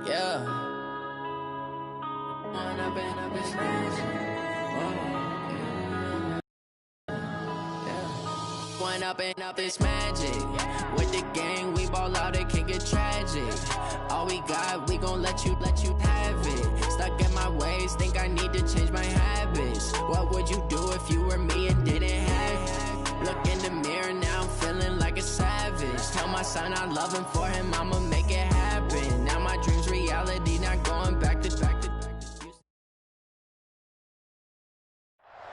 Yeah. One up and up is magic. With the gang, we ball out, it can get tragic. All we got, we gon' let you have it. Stuck in my ways, think I need to change my habits. What would you do if you were me and didn't have it? Look in the mirror, now I'm feeling like a savage. Tell my son I love him, for him I'ma make it happen. Now my dream's reality, not going back to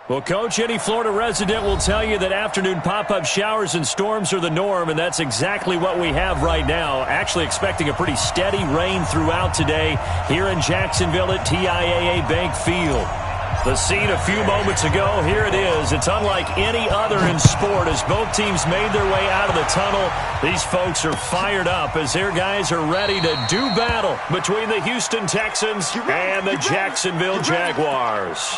Well, Coach, any Florida resident will tell you that afternoon pop-up showers and storms are the norm, and that's exactly what we have right now. Actually expecting a pretty steady rain throughout today here in Jacksonville at TIAA Bank Field. The scene a few moments ago, here it is. It's unlike any other in sport as both teams made their way out of the tunnel. These folks are fired up as their guys are ready to do battle between the Houston Texans and the Jacksonville Jaguars.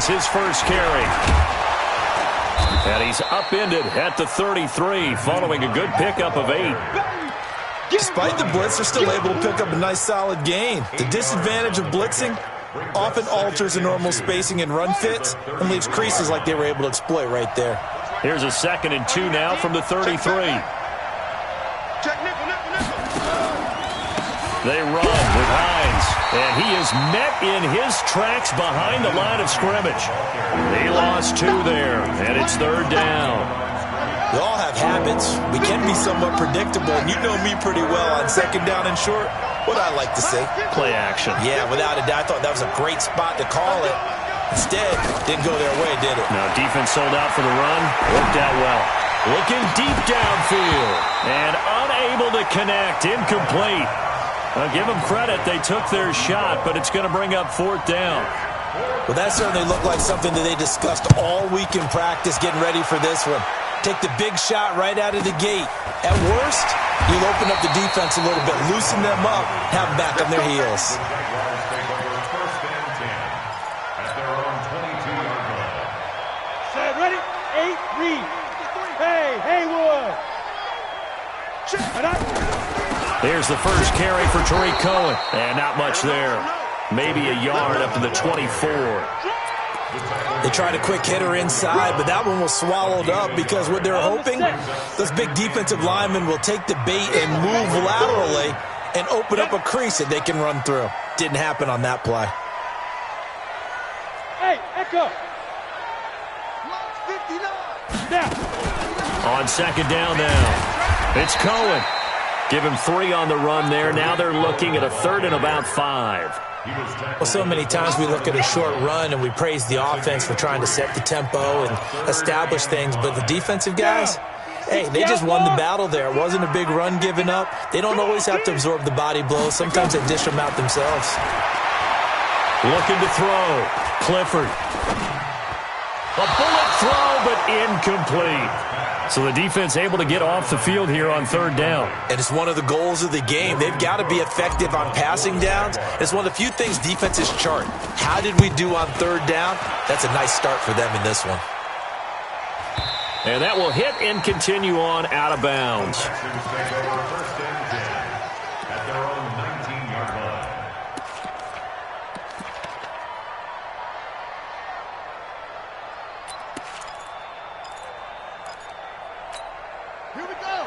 His first carry. And he's upended at the 33 following a good pickup of 8. Despite the blitz, they're still able to pick up a nice solid gain. The disadvantage of blitzing often alters the normal spacing and run fits and leaves creases like they were able to exploit right there. Here's a 2nd and 2 now from the 33. They run with Hines, and he is met in his tracks behind the line of scrimmage. They lost 2 there, and it's 3rd down. We all have habits. We can be somewhat predictable, and you know me pretty well on 2nd down and short. What I like to say? Play action. Yeah, without a doubt, I thought that was a great spot to call it. Instead, didn't go their way, did it? No, defense sold out for the run. Worked out well. Looking deep downfield, and unable to connect. Incomplete. I'll give them credit. They took their shot, but it's going to bring up 4th down. Well, that certainly looked like something that they discussed all week in practice getting ready for this one. Take the big shot right out of the gate. At worst, you'll open up the defense a little bit, loosen them up, have them back on their heels. Set, ready? 8, read. Hey, Haywood. Here's the first carry for Tariq Cohen. And not much there. Maybe a yard up to the 24. They tried a quick hitter inside, but that one was swallowed up because what they're hoping, those big defensive linemen will take the bait and move laterally and open up a crease that they can run through. Didn't happen on that play. Hey, Echo. On 2nd down now, it's Cohen. Give him 3 on the run there. Now they're looking at a 3rd and about 5. Well, so many times we look at a short run and we praise the offense for trying to set the tempo and establish things, but the defensive guys, hey, they just won the battle there. It wasn't a big run given up. They don't always have to absorb the body blows. Sometimes they dish them out themselves. Looking to throw. Clifford. A bullet throw, but incomplete. So the defense able to get off the field here on 3rd down. And it's one of the goals of the game. They've got to be effective on passing downs. It's one of the few things defenses chart. How did we do on 3rd down? That's a nice start for them in this one. And that will hit and continue on out of bounds.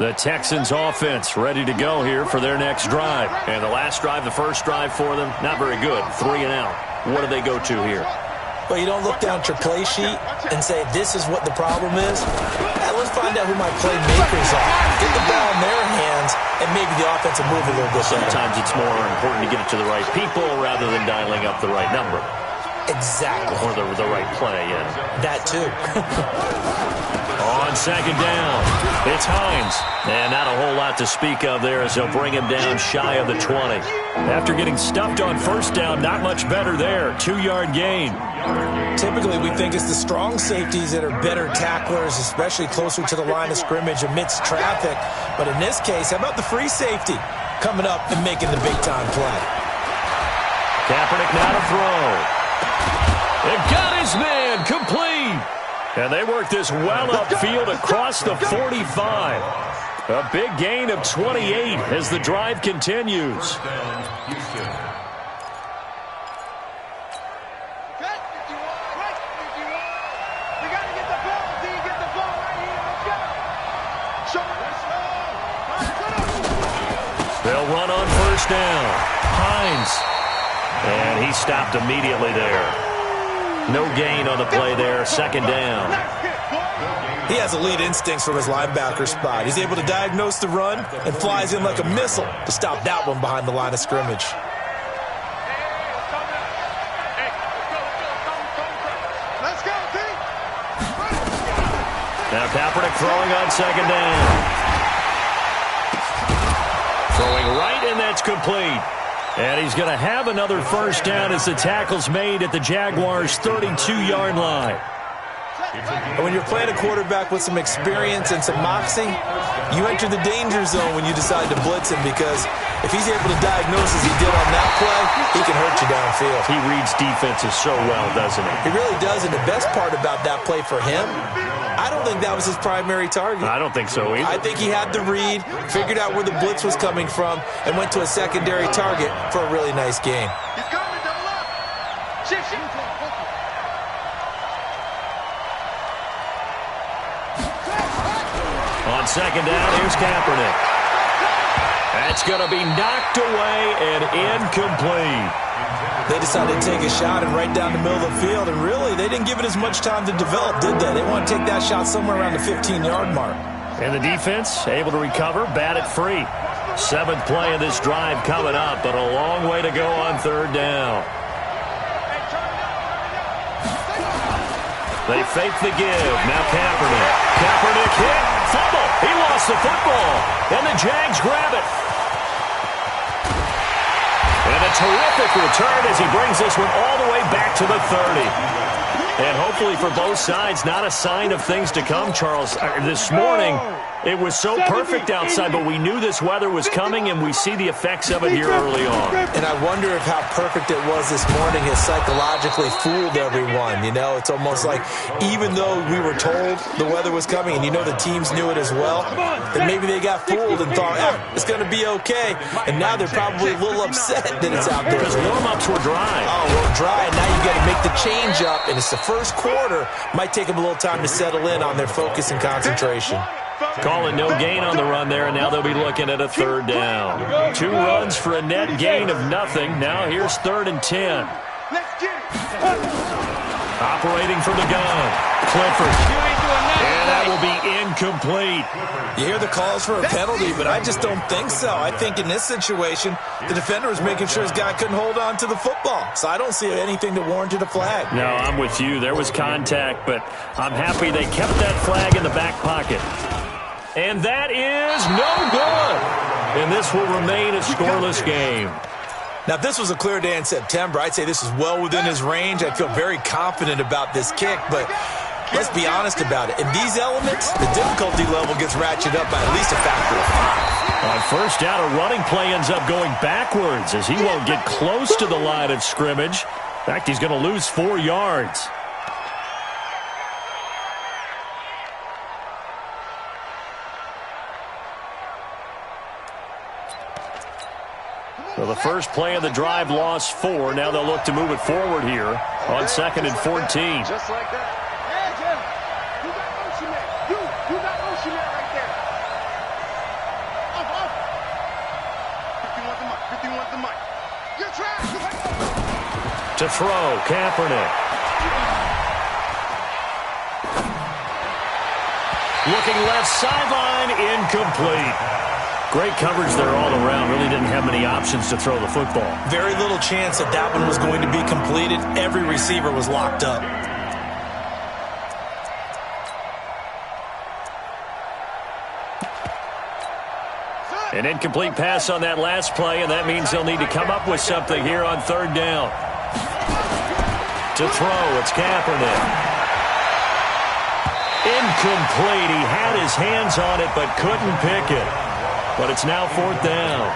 The Texans offense ready to go here for their next drive. And the last drive, the first drive for them, not very good. 3 and out. What do they go to here? Well, you don't look down at your play sheet and say, this is what the problem is. Let's find out who my playmakers are. Get the ball in their hands and maybe the offense will move a little bit better. Sometimes it's more important to get it to the right people rather than dialing up the right number. Exactly. Or the right play, yeah. That too. On 2nd down, it's Hines. And not a whole lot to speak of there as they'll bring him down shy of the 20. After getting stuffed on 1st down, not much better there. 2-yard gain. Typically, we think it's the strong safeties that are better tacklers, especially closer to the line of scrimmage amidst traffic. But in this case, how about the free safety? coming up and making the big-time play. Kaepernick now to throw. It got his man complete. And they work this well upfield across the 45. A big gain of 28 as the drive continues. They'll run on first down. Hines. And he stopped immediately there. No gain on the play there. Second down. He has elite instincts from his linebacker spot. He's able to diagnose the run and flies in like a missile to stop that one behind the line of scrimmage. Now Kaepernick throwing on second down. Throwing right, and that's complete. And he's going to have another first down as the tackle's made at the Jaguars' 32-yard line. And when you're playing a quarterback with some experience and some moxie, you enter the danger zone when you decide to blitz him, because if he's able to diagnose as he did on that play, he can hurt you downfield. He reads defenses so well, doesn't he? He really does, and the best part about that play for him, I don't think that was his primary target. I don't think so either. I think he had the read, figured out where the blitz was coming from, and went to a secondary target for a really nice gain. He's coming, double up. Shift. On second down, here's Kaepernick. That's going to be knocked away and incomplete. They decided to take a shot and right down the middle of the field, and really, they didn't give it as much time to develop, did they? They want to take that shot somewhere around the 15-yard mark. And the defense able to recover, bat it free. Seventh play of this drive coming up, but a long way to go on third down. They fake the give. Now Kaepernick. Kaepernick hit. Fumble. He lost the football. And the Jags grab it. And a terrific return as he brings this one all the way back to the 30. And hopefully for both sides, not a sign of things to come, Charles. This morning, it was so perfect outside, but we knew this weather was coming, and we see the effects of it here early on. And I wonder if how perfect it was this morning has psychologically fooled everyone. You know, it's almost like even though we were told the weather was coming, and you know the teams knew it as well, that maybe they got fooled and thought, it's going to be okay. And now they're probably a little upset that it's out there. Because warm-ups were dry. Oh, well, dry, and now you got to make the change up, and it's the first quarter. Might take them a little time to settle in on their focus and concentration. Calling no gain on the run there, and now they'll be looking at a third down. 2 runs for a net gain of nothing. Now here's 3rd and 10. Operating from the gun, Clifford. And that will be incomplete. You hear the calls for a penalty, but I just don't think so. I think in this situation, the defender was making sure his guy couldn't hold on to the football. So I don't see anything that warranted a flag. No, I'm with you. There was contact, but I'm happy they kept that flag in the back pocket. And that is no good. And this will remain a scoreless game. Now, if this was a clear day in September, I'd say this is well within his range. I feel very confident about this kick, but let's be honest about it. In these elements, the difficulty level gets ratcheted up by at least a factor of 5. On first down, a running play ends up going backwards as he won't get close to the line of scrimmage. In fact, he's going to lose 4 yards. So the first play of the drive lost 4. Now they'll look to move it forward here on 2nd and 14. Just like that. Yeah, Jim. You got motion man. You got motion man right there. Up. 51 the mic. You're trash. To throw, Kaepernick. Looking left sideline, incomplete. Great coverage there all around. Really didn't have many options to throw the football. Very little chance that that one was going to be completed. Every receiver was locked up. An incomplete pass on that last play, and that means they'll need to come up with something here on 3rd down. To throw, it's Kaepernick. Incomplete. He had his hands on it but couldn't pick it. But it's now 4th down.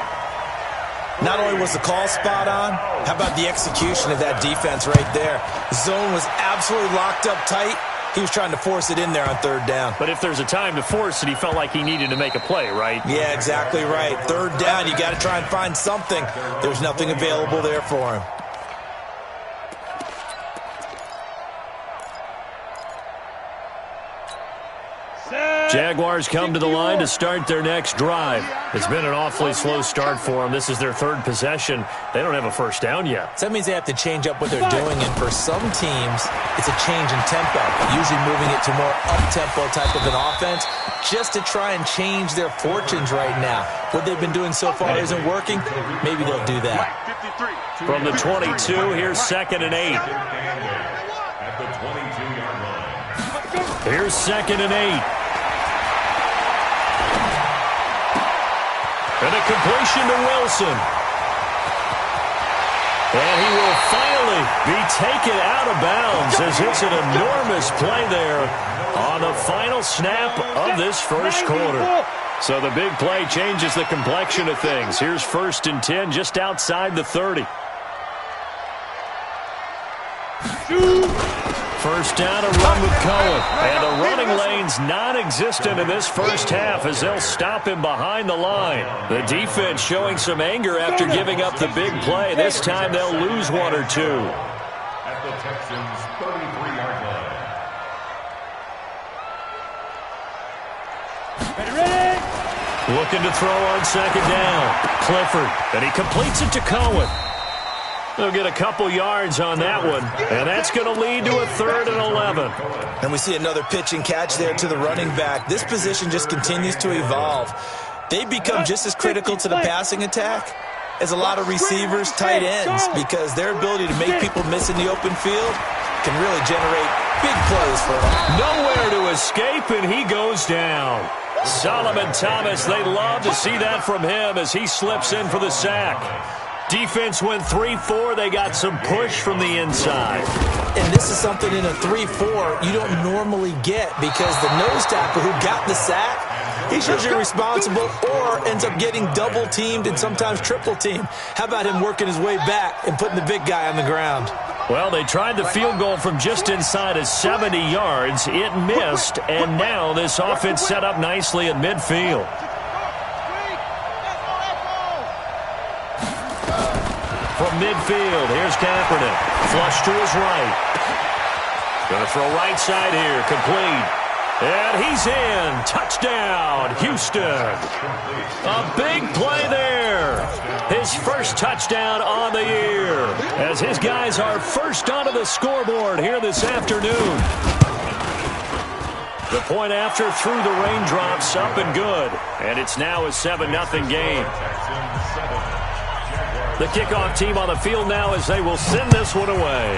Not only was the call spot on, how about the execution of that defense right there? The zone was absolutely locked up tight. He was trying to force it in there on third down. But if there's a time to force it, he felt like he needed to make a play, right? Yeah, exactly right. Third down, you got to try and find something. There's nothing available there for him. Jaguars come to the line to start their next drive. It's been an awfully slow start for them. This is their third possession. They don't have a first down yet. So that means they have to change up what they're doing, and for some teams, it's a change in tempo, usually moving it to more up-tempo type of an offense just to try and change their fortunes right now. What they've been doing so far isn't working. Maybe they'll do that. From the 22, here's 2nd and 8. Here's 2nd and 8. And a completion to Wilson. And he will finally be taken out of bounds as it's an enormous play there on the final snap of this first quarter. So the big play changes the complexion of things. Here's 1st and 10 just outside the 30. First down, a run with Cohen. And the running lane's non-existent in this first half as they'll stop him behind the line. The defense showing some anger after giving up the big play. This time they'll lose 1 or 2. At the Texans' 33-yard line. Looking to throw on 2nd down. Clifford, and he completes it to Cohen. They'll get a couple yards on that one, and that's going to lead to a 3rd and 11. And we see another pitch and catch there to the running back. This position just continues to evolve. They become just as critical to the passing attack as a lot of receivers, tight ends, because their ability to make people miss in the open field can really generate big plays for them. Nowhere to escape, and he goes down. Solomon Thomas, they love to see that from him as he slips in for the sack. Defense went 3-4. They got some push from the inside. And this is something in a 3-4 you don't normally get because the nose tackle who got the sack, he's usually responsible or ends up getting double-teamed and sometimes triple-teamed. How about him working his way back and putting the big guy on the ground? Well, they tried the field goal from just inside of 70 yards. It missed, and now this offense set up nicely at midfield. From midfield, here's Kaepernick. Flush to his right. Going to throw right side here. Complete. And he's in. Touchdown, Houston. A big play there. His first touchdown on the year. As his guys are first onto the scoreboard here this afternoon. The point after through the raindrops, up and good. And it's now a 7-0 game. The kickoff team on the field now as they will send this one away.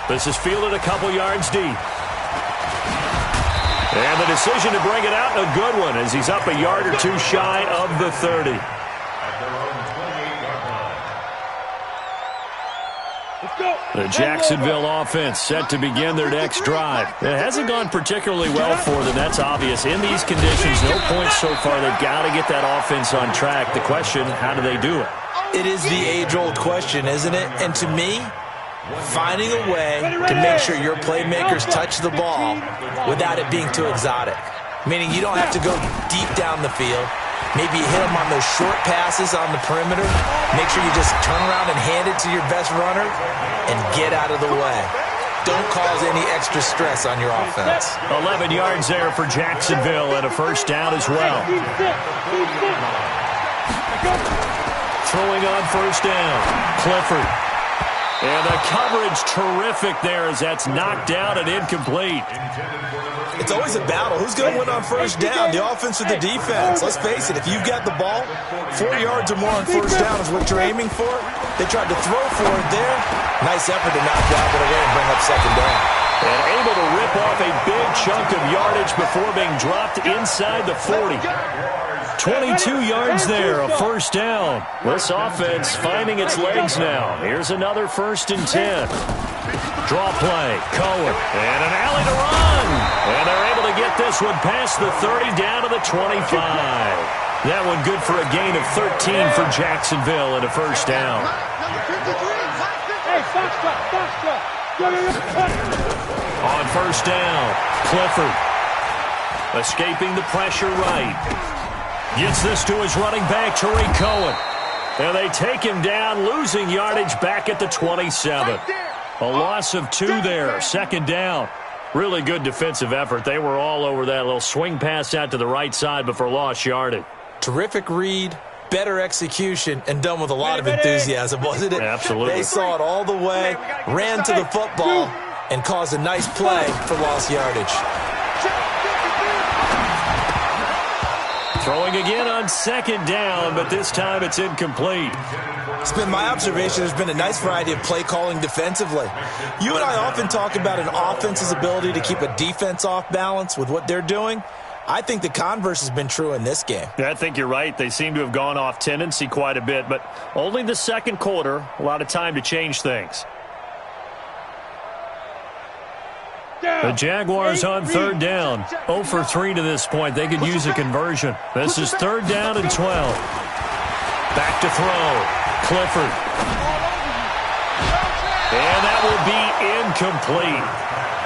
This is fielded a couple yards deep. And the decision to bring it out, a good one, as he's up a yard or 2 shy of the 30. The Jacksonville offense set to begin their next drive. It hasn't gone particularly well for them, that's obvious. In these conditions, no points so far. They've got to get that offense on track. The question, how do they do it? It is the age-old question, isn't it? And to me, finding a way to make sure your playmakers touch the ball without it being too exotic. Meaning you don't have to go deep down the field. Maybe you hit them on those short passes on the perimeter. Make sure you just turn around and hand it to your best runner and get out of the way. Don't cause any extra stress on your offense. 11 yards there for Jacksonville and a first down as well. Throwing on first down, Clifford. And the coverage terrific there as that's knocked down and incomplete. It's always a battle. Who's going to win on first down, the offense or the defense? Let's face it, if you've got the ball, 4 yards or more on first down is what you're aiming for. They tried to throw for it there. Nice effort to knock down, but away and bring up second down. And able to rip off a big chunk of yardage before being dropped inside the 40. 22 yards there, a first down. This offense finding its legs now. Here's another 1st and 10. Draw play, Cohen, and an alley to run. And they're able to get this one past the 30 down to the 25. That one good for a gain of 13 for Jacksonville and a first down. Hey, box drop. On first down, Clifford escaping the pressure right. Gets this to his running back, Tariq Cohen. And they take him down, losing yardage back at the 27. A loss of 2 there, second down. Really good defensive effort. They were all over that little swing pass out to the right side before lost yardage. Terrific read, better execution, and done with a lot of enthusiasm, wasn't it? Absolutely. They saw it all the way, ran to the football, and caused a nice play for lost yardage. Throwing again on second down, but this time it's incomplete. It's been my observation there's been a nice variety of play calling defensively. You and I often talk about an offense's ability to keep a defense off balance with what they're doing. I think the converse has been true in this game. Yeah, I think you're right. They seem to have gone off tendency quite a bit, but only the second quarter, a lot of time to change things. The Jaguars on third down. 0 for 3 to this point. They could use a conversion. This is third down and 12. Back to throw. Clifford. And that will be incomplete.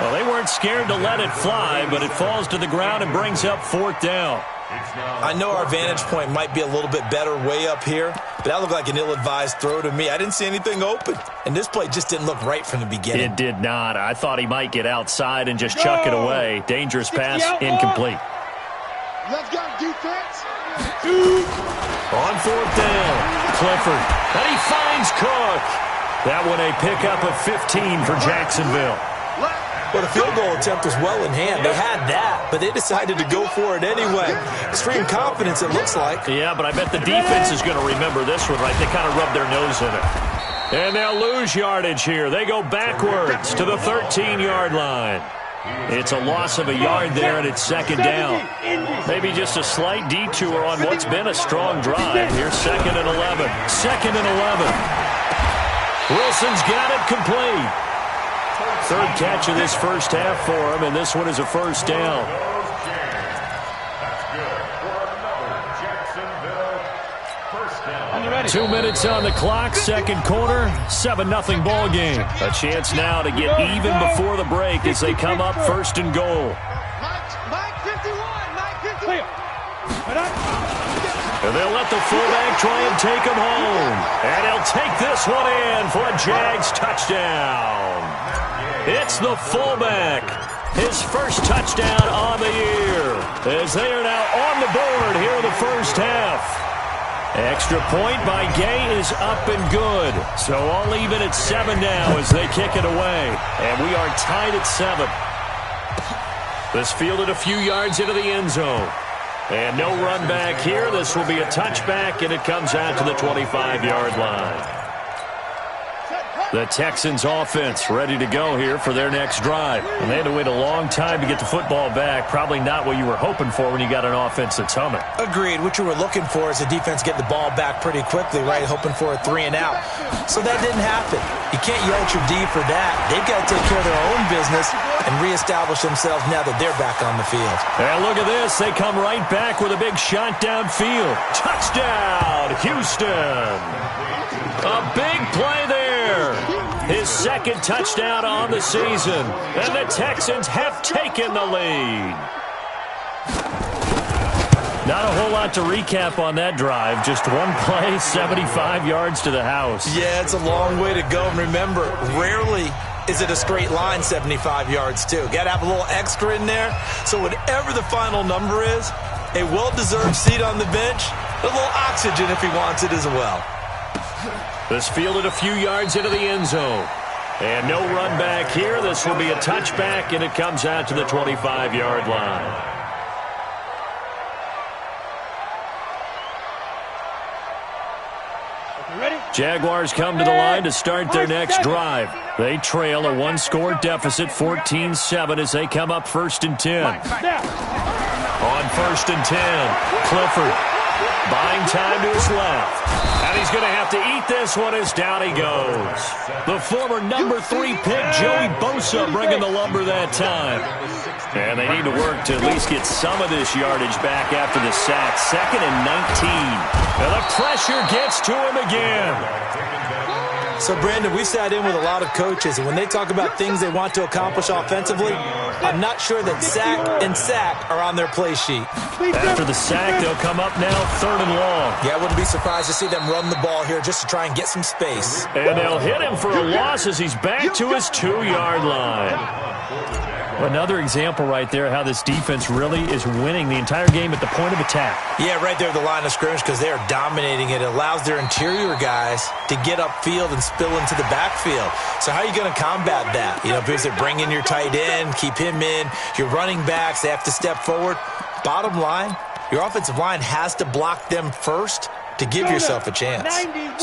Well, they weren't scared to let it fly, but it falls to the ground and brings up fourth down. I know our vantage point might be a little bit better way up here, but that looked like an ill-advised throw to me. I didn't see anything open, and this play just didn't look right from the beginning. It did not. I thought he might get outside and just chuck it away. Dangerous pass, incomplete. Let's go, defense. On fourth down, Clifford, and he finds Cook. That one a pickup of 15 for Jacksonville. Well, the field goal attempt was well in hand. They had that, but they decided to go for it anyway. Extreme confidence, it looks like. Yeah, but I bet the defense is going to remember this one, right? They kind of rubbed their nose in it. And they'll lose yardage here. They go backwards to the 13-yard line. It's a loss of a yard there, and it's second down. Maybe just a slight detour on what's been a strong drive. Here's second and 11. Second and 11. Wilson's got it complete. Third catch of this first half for him, and this one is a first down. 2 minutes on the clock, second quarter, 7-0 ball game. A chance now to get even before the break as they come up first and goal. Mike 51. And they'll let the fullback try and take him home. And he'll take this one in for a Jags touchdown. It's the fullback. His first touchdown on the year. As they are now on the board here in the first half. Extra point by Gay is up and good. So all even at 7 now as they kick it away. And we are tied at 7. This fielded a few yards into the end zone. And no run back here. This will be a touchback, and it comes out to the 25-yard line. The Texans offense ready to go here for their next drive. And they had to wait a long time to get the football back. Probably not what you were hoping for when you got an offense that's humming. Agreed. What you were looking for is the defense getting the ball back pretty quickly, right? Hoping for a 3 and out. So that didn't happen. You can't yell at your D for that. They've got to take care of their own business and reestablish themselves now that they're back on the field. And look at this. They come right back with a big shot downfield. Touchdown, Houston. A big play there. His second touchdown on the season. And the Texans have taken the lead. Not a whole lot to recap on that drive. Just one play, 75 yards to the house. Yeah, it's a long way to go. And remember, rarely is it a straight line 75 yards, too. Got to have a little extra in there. So whatever the final number is, a well-deserved seat on the bench, a little oxygen if he wants it as well. This fielded a few yards into the end zone. And no run back here. This will be a touchback, and it comes out to the 25-yard line. Jaguars come to the line to start their next drive. They trail a one-score deficit, 14-7, as they come up first and 10. On first and 10, Clifford buying time to his left. And he's going to have to eat this one as down he goes. The former number 3 pick, Joey Bosa, bringing the lumber that time. And they need to work to at least get some of this yardage back after the sack. 2nd and 19. And the pressure gets to him again. So, Brandon, we've sat in with a lot of coaches, and when they talk about things they want to accomplish offensively, I'm not sure that sack and sack are on their play sheet. After the sack, they'll come up now 3rd and long. Yeah, I wouldn't be surprised to see them run the ball here just to try and get some space. And they'll hit him for a loss as he's back to his 2-yard line. Another example right there how this defense really is winning the entire game at the point of attack. Yeah, right there at the line of scrimmage because they are dominating it. It allows their interior guys to get upfield and spill into the backfield. So how are you going to combat that? You know, because they bring in your tight end, keep him in. Your running backs, they have to step forward. Bottom line, your offensive line has to block them first to give yourself a chance.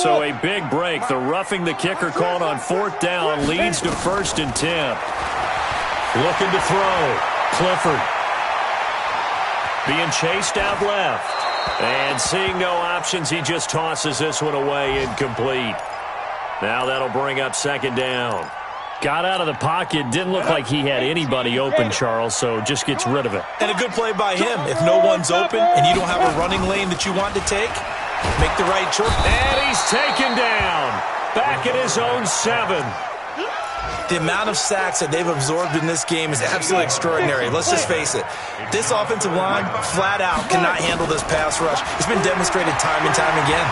So a big break. The roughing the kicker called on 4th down leads to 1st and 10. Looking to throw. Clifford. Being chased out left. And seeing no options, he just tosses this one away, incomplete. Now that'll bring up 2nd down. Got out of the pocket. Didn't look like he had anybody open, Charles, so just gets rid of it. And a good play by him. If no one's open and you don't have a running lane that you want to take, make the right choice. And he's taken down. Back at his own 7. The amount of sacks that they've absorbed in this game is absolutely extraordinary. Let's just face it. This offensive line, flat out, cannot handle this pass rush. It's been demonstrated time and time again.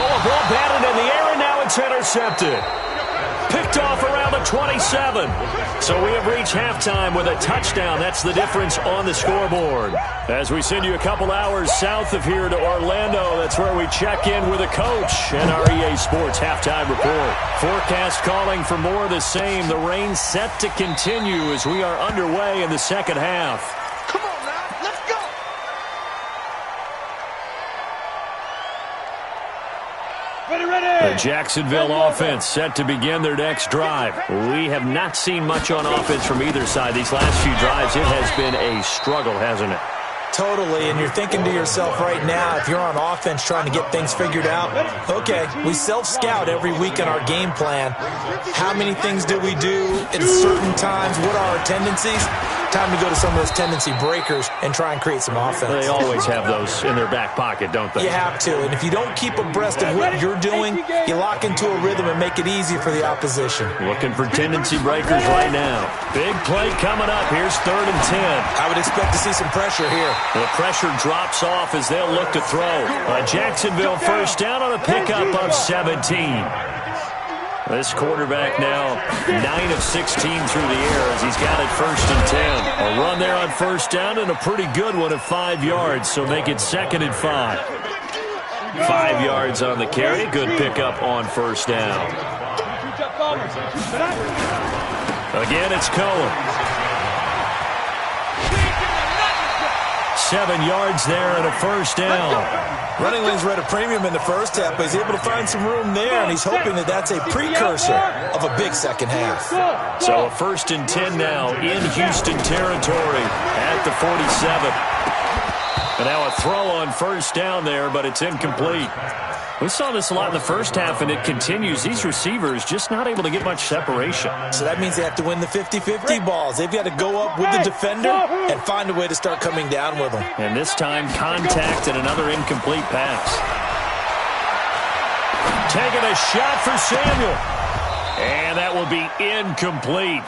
Oh, a ball batted in the air, and now it's intercepted. Picked off around the 27. So we have reached halftime with a touchdown. That's the difference on the scoreboard. As we send you a couple hours south of here to Orlando, that's where we check in with a coach and our EA Sports halftime report. Forecast calling for more of the same. The rain set to continue as we are underway in the 2nd half. Come on now, let's go. The Jacksonville offense set to begin their next drive. We have not seen much on offense from either side. These last few drives, it has been a struggle, hasn't it? Totally, and you're thinking to yourself right now, if you're on offense trying to get things figured out, okay, we self-scout every week in our game plan. How many things do we do at certain times? What are our tendencies? Time to go to some of those tendency breakers and try and create some offense. They always have those in their back pocket, don't they? You have to, and if you don't keep abreast of what you're doing, you lock into a rhythm and make it easy for the opposition. Looking for tendency breakers right now. Big play coming up. Here's 3rd and 10. I would expect to see some pressure here. The pressure drops off as they'll look to throw. Jacksonville 1st down on a pickup of 17. This quarterback now 9 of 16 through the air as he's got it 1st and 10. A run there on 1st down and a pretty good one at 5 yards, so make it 2nd and 5. 5 yards on the carry. Good pickup on 1st down. Again, it's Cohen. 7 yards there and a 1st down. Running lanes were at a premium in the 1st half, but he's able to find some room there, and he's hoping that that's a precursor of a big 2nd half. So a 1st and 10 now in Houston territory at the 47. And now a throw on 1st down there, but it's incomplete. We saw this a lot in the 1st half, and it continues. These receivers just not able to get much separation. So that means they have to win the 50-50 balls. They've got to go up with the defender and find a way to start coming down with them. And this time, contact and another incomplete pass. Taking a shot for Samuel. And that will be incomplete.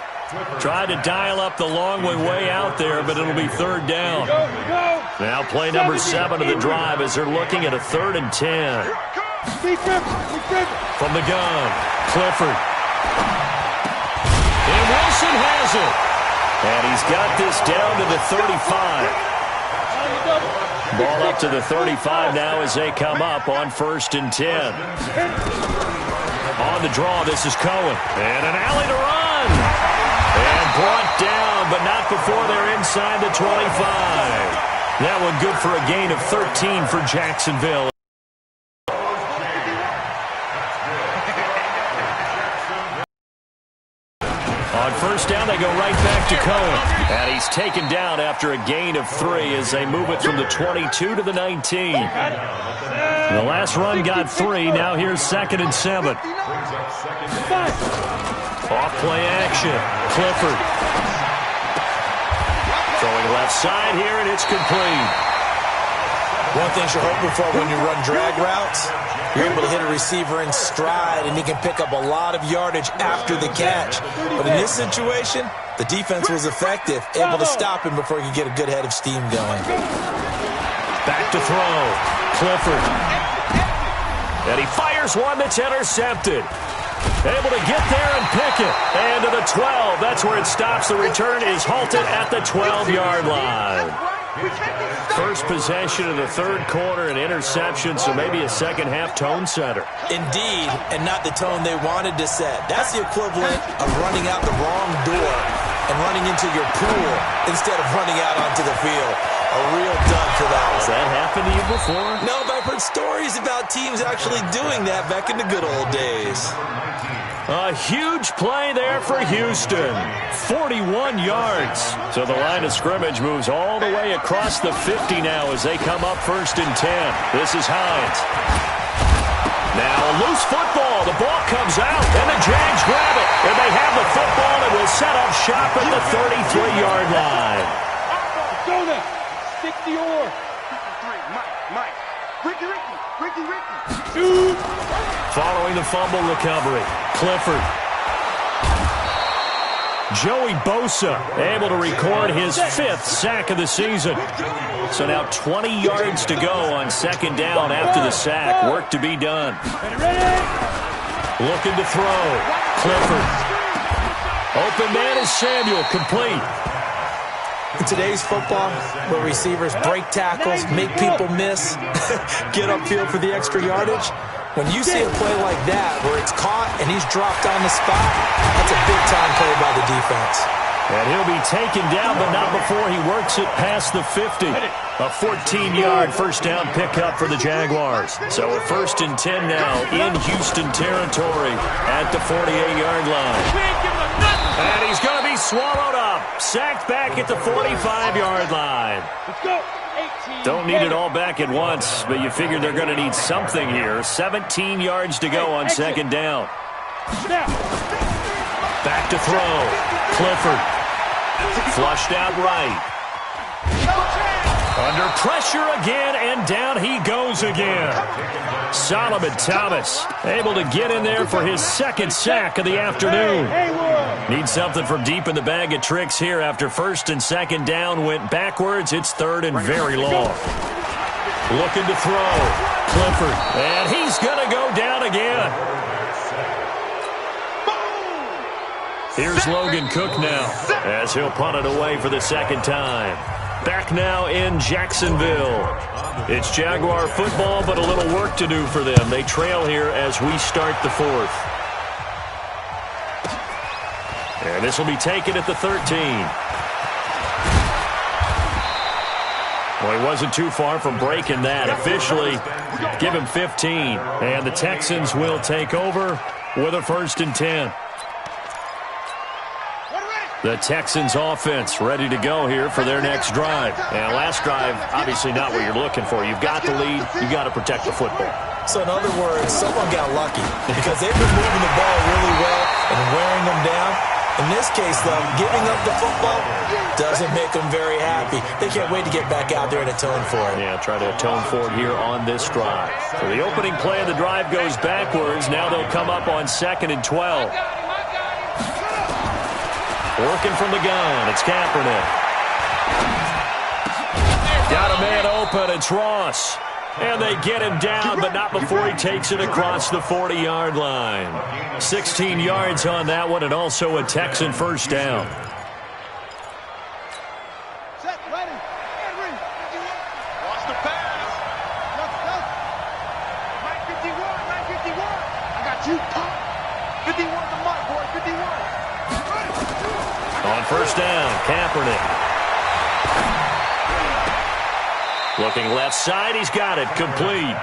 Tried to dial up the long way out there, but it'll be 3rd down. Now play number 7 of the drive as they're looking at a 3rd and 10. From the gun, Clifford. And Wilson has it. And he's got this down to the 35. Ball up to the 35 now as they come up on 1st and 10. On the draw, this is Cohen. And an alley to run. And brought down, but not before they're inside the 25. That one good for a gain of 13 for Jacksonville. On first down, they go right back to Cohen. And he's taken down after a gain of 3 as they move it from the 22 to the 19. The last run got 3. Now here's 2nd and 7. Off play action. Clifford. Throwing left side here, and it's complete. One thing you're hoping for when you run drag routes, you're able to hit a receiver in stride, and he can pick up a lot of yardage after the catch. But in this situation, the defense was effective, able to stop him before he could get a good head of steam going. Back to throw. Clifford. And he fires one that's intercepted. Able to get there and pick it. And to the 12. That's where it stops. The return is halted at the 12-yard line. First possession of the third quarter, an interception, so maybe a second-half tone setter. Indeed, and not the tone they wanted to set. That's the equivalent of running out the wrong door and running into your pool instead of running out onto the field. A real dud for that one. Has that happened to you before? No, but I've heard stories about teams actually doing that back in the good old days. A huge play there for Houston. 41 yards. So the line of scrimmage moves all the way across the 50 now as they come up 1st and 10. This is Hines. Now a loose football. The ball comes out, and the Jags grab it. And they have the football and will set up shop at the 33-yard line. Go there. Stick the oar. Mike. Ricky. Following the fumble recovery, Clifford. Joey Bosa able to record his 5th sack of the season. So now 20 yards to go on 2nd down after the sack. Work to be done. Looking to throw. Clifford. Open man is Samuel, complete. In today's football, where receivers break tackles, make people miss, get upfield for the extra yardage, when you see a play like that where it's caught and he's dropped on the spot, that's a big-time play by the defense. And he'll be taken down, but not before he works it past the 50. A 14-yard first down pickup for the Jaguars. So a 1st and 10 now in Houston territory at the 48-yard line. And he's going to be swallowed up. Sacked back at the 45-yard line. Let's go. Don't need it all back at once, but you figure they're going to need something here. 17 yards to go on 2nd down. Back to throw. Clifford. Flushed out right. Under pressure again, and down he goes again. Solomon Thomas able to get in there for his 2nd sack of the afternoon. Needs something from deep in the bag of tricks here after 1st and 2nd down went backwards. It's 3rd and very long. Looking to throw. Clifford. And he's going to go down again. Here's Logan Cook now as he'll punt it away for the 2nd time. Back now in Jacksonville. It's Jaguar football, but a little work to do for them. They trail here as we start the 4th. And this will be taken at the 13. Well, he wasn't too far from breaking that. Officially, give him 15. And the Texans will take over with a 1st and 10. The Texans offense ready to go here for their next drive. And last drive, obviously not what you're looking for. You've got the lead. You've got to protect the football. So in other words, someone got lucky because they've been moving the ball really well and wearing them down. In this case, though, giving up the football doesn't make them very happy. They can't wait to get back out there and atone for it. Yeah, try to atone for it here on this drive. So the opening play of the drive goes backwards. Now they'll come up on 2nd and 12. Working from the gun, it's Kaepernick. Got a man open, it's Ross. And they get him down, but not before he takes it across the 40-yard line. 16 yards on that one, and also a Texan first down. Set, ready. Watch the pass. Mike 51. I got you. 51 to Mike, boy. 51. On first down, Kaepernick. Looking left side, he's got it, complete.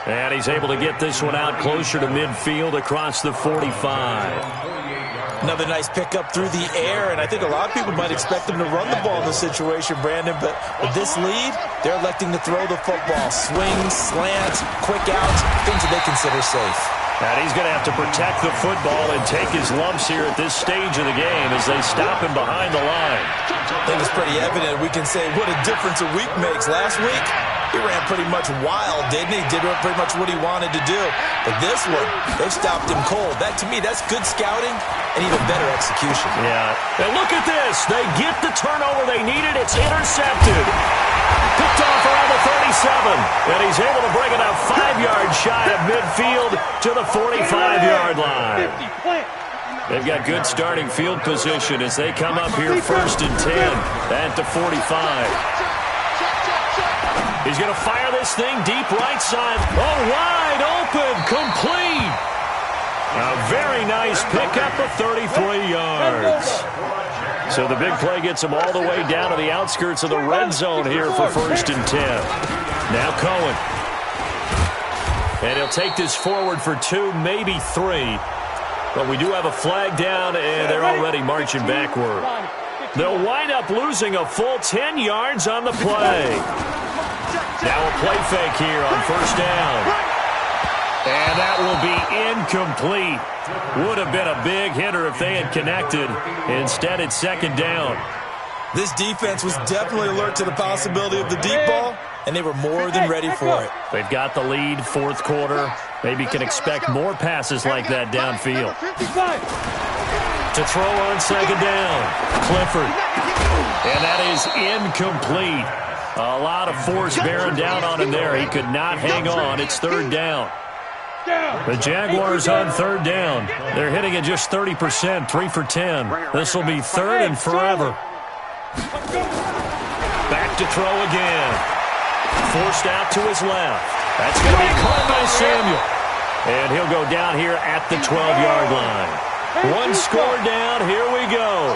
And he's able to get this one out closer to midfield across the 45. Another nice pickup through the air, and I think a lot of people might expect them to run the ball in this situation, Brandon, but with this lead, they're electing to throw the football. Swings, slants, quick outs, things that they consider safe. And he's going to have to protect the football and take his lumps here at this stage of the game as they stop him behind the line. I think it's pretty evident. We can say what a difference a week makes. Last week, he ran pretty much wild, didn't he? Did pretty much what he wanted to do. But this one, they've stopped him cold. That, to me, that's good scouting and even better execution. Yeah. And look at this. They get the turnover they needed. It's intercepted. Picked off around the 37. And he's able to bring it up 5 yards shy of midfield to the 45-yard line. They've got good starting field position as they come up here 1st and 10 at the 45. He's going to fire this thing deep right side. Oh, wide open, complete. A very nice pickup of 33 yards. So the big play gets him all the way down to the outskirts of the red zone here for 1st and 10. Now Cohen. And he'll take this forward for 2, maybe 3. But we do have a flag down, and they're already marching backward. They'll wind up losing a full 10 yards on the play. Now a play fake here on 1st down. And that will be incomplete. Would have been a big hitter if they had connected. Instead, it's 2nd down. This defense was definitely alert to the possibility of the deep ball, and they were more than ready for it. They've got the lead, 4th quarter. Maybe can expect more passes like that downfield. To throw on 2nd down, Clifford. And that is incomplete. A lot of force bearing down on him there. He could not hang on. It's 3rd down. The Jaguars on 3rd down. They're hitting at just 30%, 3 for 10. This will be 3rd and forever. Back to throw again. Forced out to his left. That's going to be caught by Samuel. And he'll go down here at the 12-yard line. 1 score down. Here we go.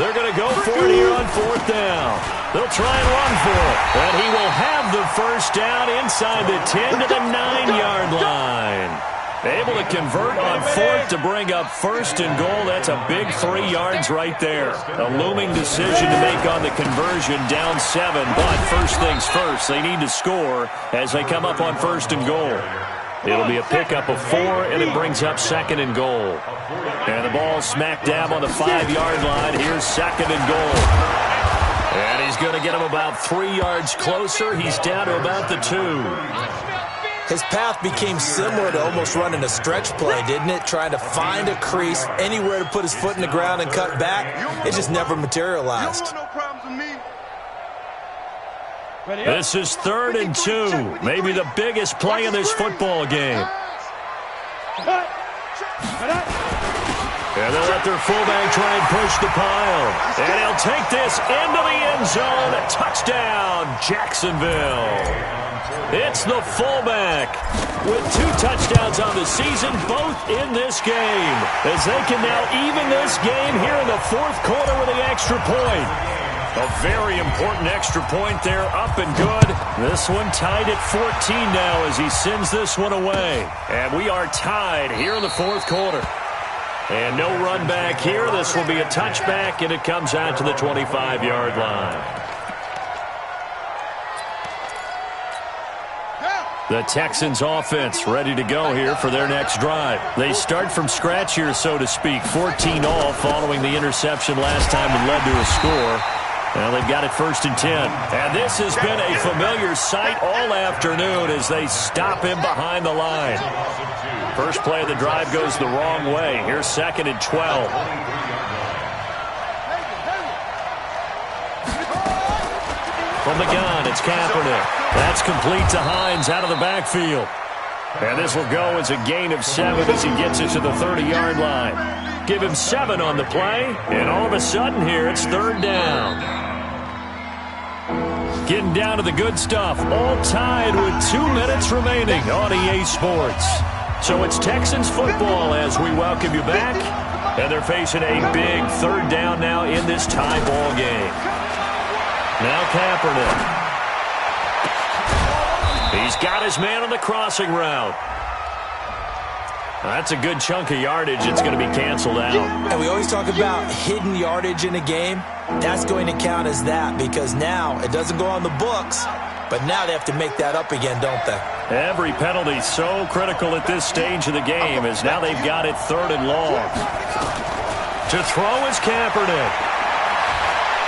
They're going to go for it here on 4th down. They'll try and run for it. And he will have the 1st down inside the 10 to the 9-yard line. Able to convert on 4th to bring up 1st and goal. That's a big 3 yards right there. A looming decision to make on the conversion, down 7. But first things first, they need to score as they come up on 1st and goal. It'll be a pickup of 4, and it brings up 2nd and goal. And the ball smack dab on the 5-yard line. Here's 2nd and goal. And he's going to get him about 3 yards closer. He's down to about the 2. His path became similar to almost running a stretch play, didn't it? Trying to find a crease, anywhere to put his foot in the ground and cut back. It just never materialized. This is 3rd and 2. Maybe the biggest play in this football game. And they'll let their fullback try and push the pile. And he'll take this into the end zone. Touchdown, Jacksonville. It's the fullback with 2 touchdowns on the season, both in this game, as they can now even this game here in the 4th quarter with the extra point. A very important extra point there, up and good. This one tied at 14 now as he sends this one away. And we are tied here in the 4th quarter. And no run back here. This will be a touchback, and it comes out to the 25-yard line. The Texans offense ready to go here for their next drive. They start from scratch here, so to speak. 14 all following the interception last time and led to a score. Well, they've got it 1st and 10. And this has been a familiar sight all afternoon as they stop him behind the line. First play of the drive goes the wrong way. Here's 2nd and 12. From the gun, it's Kaepernick. That's complete to Hines out of the backfield. And this will go as a gain of 7 as he gets it to the 30-yard line. Give him 7 on the play, and all of a sudden here it's 3rd down. Getting down to the good stuff, all tied with 2 minutes remaining on EA Sports. So it's Texans football as we welcome you back, and they're facing a big 3rd down now in this tie ball game. Now Kaepernick. He's got his man on the crossing route. That's a good chunk of yardage. It's going to be canceled out. And we always talk about hidden yardage in a game. That's going to count as that because now it doesn't go on the books, but now they have to make that up again, don't they? Every penalty so critical at this stage of the game as now they've got it 3rd and long. To throw is Kaepernick.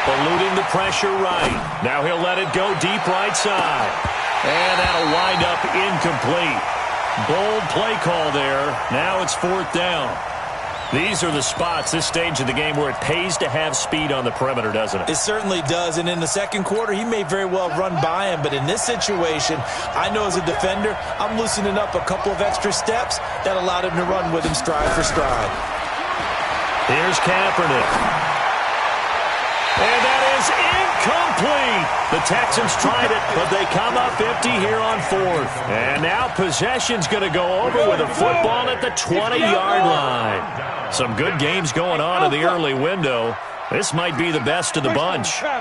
Eluding the pressure right. Now he'll let it go deep right side. And that'll wind up incomplete. Bold play call there. Now it's 4th down. These are the spots, this stage of the game, where it pays to have speed on the perimeter, doesn't it? It certainly does, and in the second quarter, he may very well run by him, but in this situation, I know as a defender, I'm loosening up a couple of extra steps that allowed him to run with him stride for stride. Here's Kaepernick. And that is incomplete. The Texans tried it, but they come up empty here on 4th. And now possession's going to go over with a football at the 20-yard line. Some good games going on in the early window. This might be the best of the bunch. On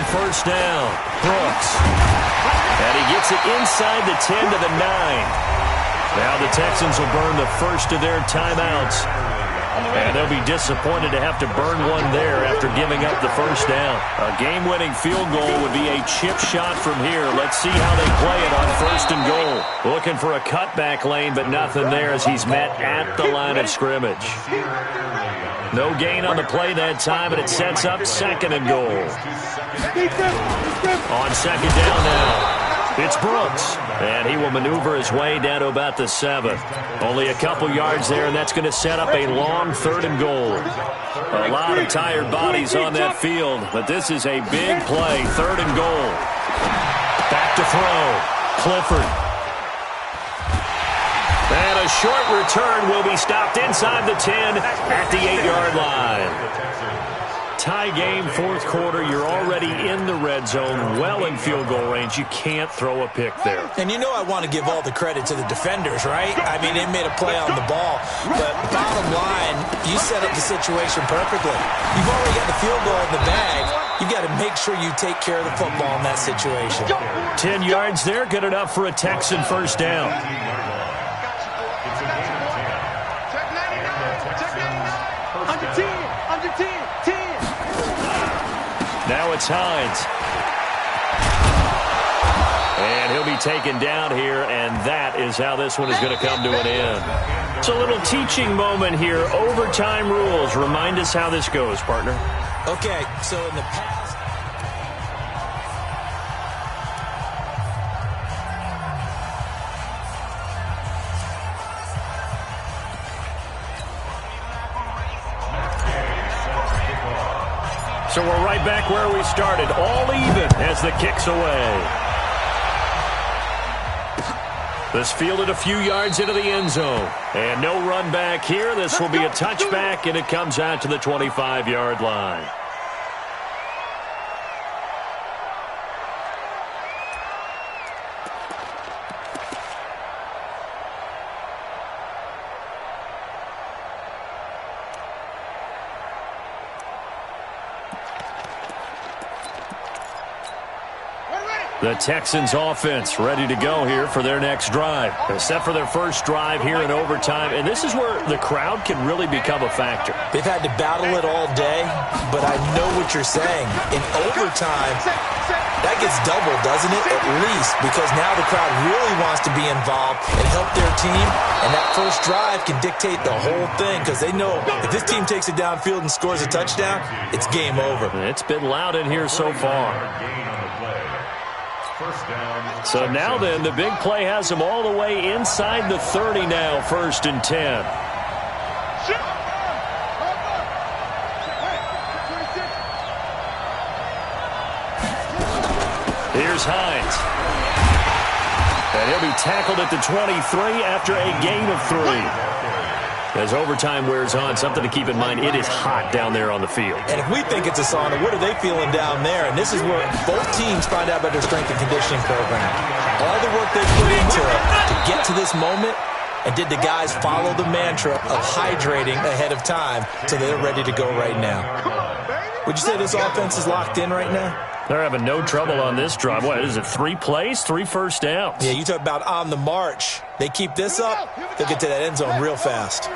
1st down, Brooks. And he gets it inside the 10 to the 9. Now the Texans will burn the first of their timeouts. And they'll be disappointed to have to burn one there after giving up the 1st down. A game-winning field goal would be a chip shot from here. Let's see how they play it on 1st and goal. Looking for a cutback lane, but nothing there as he's met at the line of scrimmage. No gain on the play that time, and it sets up 2nd and goal. On 2nd down now. It's Brooks, and he will maneuver his way down to about the 7th. Only a couple yards there, and that's going to set up a long 3rd and goal. A lot of tired bodies on that field, but this is a big play, 3rd and goal. Back to throw, Clifford. And a short return will be stopped inside the 10 at the 8-yard line. Tie game, 4th quarter. You're already in the red zone, well in field goal range. You can't throw a pick there. And you know I want to give all the credit to the defenders, right? I mean, they made a play on the ball. But bottom line, you set up the situation perfectly. You've already got the field goal in the bag. You've got to make sure you take care of the football in that situation. 10 yards there, good enough for a Texan 1st down. Now it's Hines. And he'll be taken down here, and that is how this one is going to come to an end. It's a little teaching moment here. Overtime rules. Remind us how this goes, partner. Okay, so in the past... So we're right back where we started, all even as the kick's away. This fielded a few yards into the end zone. And no run back here. This will be a touchback, and it comes out to the 25-yard line. The Texans offense ready to go here for their next drive. They're set for their first drive here in overtime, and this is where the crowd can really become a factor. They've had to battle it all day, but I know what you're saying. In overtime, that gets doubled, doesn't it? At least, because now the crowd really wants to be involved and help their team, and that first drive can dictate the whole thing because they know if this team takes it downfield and scores a touchdown, it's game over. It's been loud in here so far. So now then, the big play has them all the way inside the 30 now, 1st and 10. Here's Hines. And he'll be tackled at the 23 after a gain of 3. As overtime wears on, something to keep in mind, it is hot down there on the field. And if we think it's a sauna, what are they feeling down there? And this is where both teams find out about their strength and conditioning program. All the work they put into it to get to this moment, and did the guys follow the mantra of hydrating ahead of time so they're ready to go right now? Would you say this offense is locked in right now? They're having no trouble on this drive. What is it, 3 plays, 3 first downs? Yeah, you talk about on the march. They keep this up, they'll get to that end zone real fast.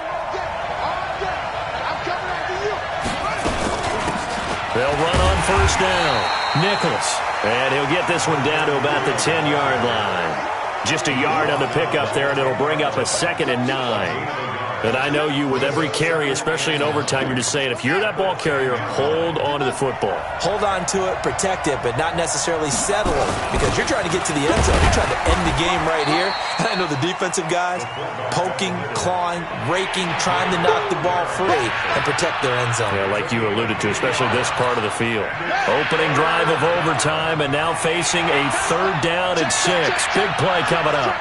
They'll run on first down. Nichols. And he'll get this one down to about the 10-yard line. Just a yard on the pickup there, and it'll bring up a 2nd and 9. And I know you, with every carry, especially in overtime, you're just saying, if you're that ball carrier, hold on to the football. Hold on to it, protect it, but not necessarily settle it, because you're trying to get to the end zone. You're trying to end the game right here. And I know the defensive guys poking, clawing, raking, trying to knock the ball free and protect their end zone. Yeah, like you alluded to, especially this part of the field. Opening drive of overtime, and now facing a 3rd down and 6. Big play coming up.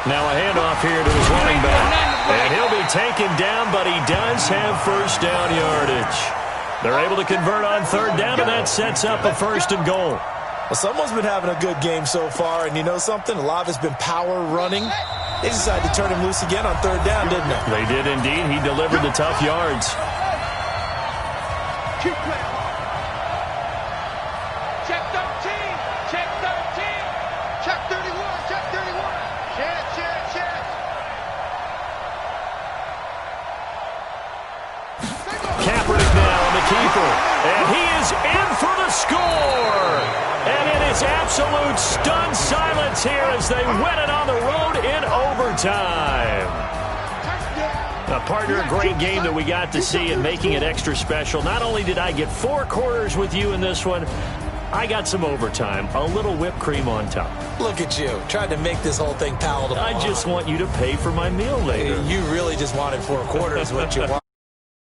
Now a handoff here to his running back. And he'll be taken down, but he does have first down yardage. They're able to convert on 3rd down, and that sets up a 1st and goal. Well, someone's been having a good game so far, and you know something? A lot of it's been power running. They decided to turn him loose again on 3rd down, didn't they? They did indeed. He delivered the tough yards. Keep playing. Check 13. Check 13. Check 31. Check 31. Check. Kaepernick now on the keeper. And he is in for the score. And it is absolute stunned silence here as they win it on the road in overtime. Partner, a great game that we got to see, and making it extra special. Not only did I get 4 quarters with you in this one, I got some overtime, a little whipped cream on top. Look at you, trying to make this whole thing palatable. I just want you to pay for my meal later. You really just wanted 4 quarters, what you want.